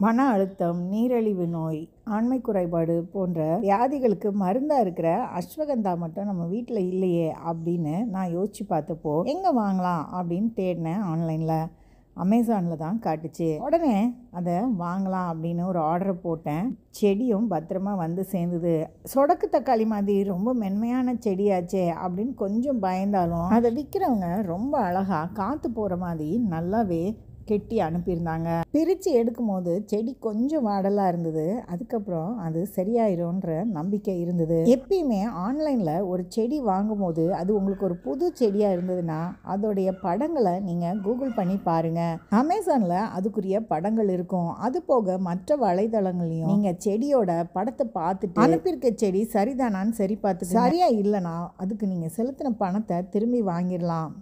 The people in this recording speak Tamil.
மன அழுத்தம், நீரிழிவு நோய், ஆண்மை குறைபாடு போன்ற வியாதிகளுக்கு மருந்தாக இருக்கிற அஸ்வகந்தா மட்டும் நம்ம வீட்டில் இல்லையே அப்படின்னு நான் யோசித்து பார்த்தப்போ எங்கே வாங்கலாம் அப்படின்னு தேடினேன். ஆன்லைனில் அமேசானில் தான் காட்டுச்சு. உடனே அதை வாங்கலாம் அப்படின்னு ஒரு ஆர்டரை போட்டேன். செடியும் பத்திரமா வந்து சேர்ந்தது. சொடக்கு தக்காளி மாதிரி ரொம்ப மென்மையான செடியாச்சே அப்படின்னு கொஞ்சம் பயந்தாலும் அதை விற்கிறவங்க ரொம்ப அழகாக காற்று போகிற மாதிரி நல்லாவே கெட்டி அனுப்பியிருந்தாங்க. பிரித்து எடுக்கும் போது செடி கொஞ்சம் வாடலாக இருந்தது. அதுக்கப்புறம் அது சரியாயிரும்ன்ற நம்பிக்கை இருந்தது. எப்பயுமே ஆன்லைனில் ஒரு செடி வாங்கும் போது அது உங்களுக்கு ஒரு புது செடியாக இருந்ததுன்னா அதோடைய படங்களை நீங்கள் கூகுள் பண்ணி பாருங்கள். அமேசானில் அதுக்குரிய படங்கள் இருக்கும். அது போக மற்ற வலைதளங்களையும் நீங்கள் செடியோட படத்தை பார்த்துட்டு அனுப்பியிருக்க செடி சரிதானான்னு சரி பார்த்துட்டு சரியா இல்லைனா அதுக்கு நீங்கள் செலுத்தின பணத்தை திரும்பி வாங்கிடலாம்.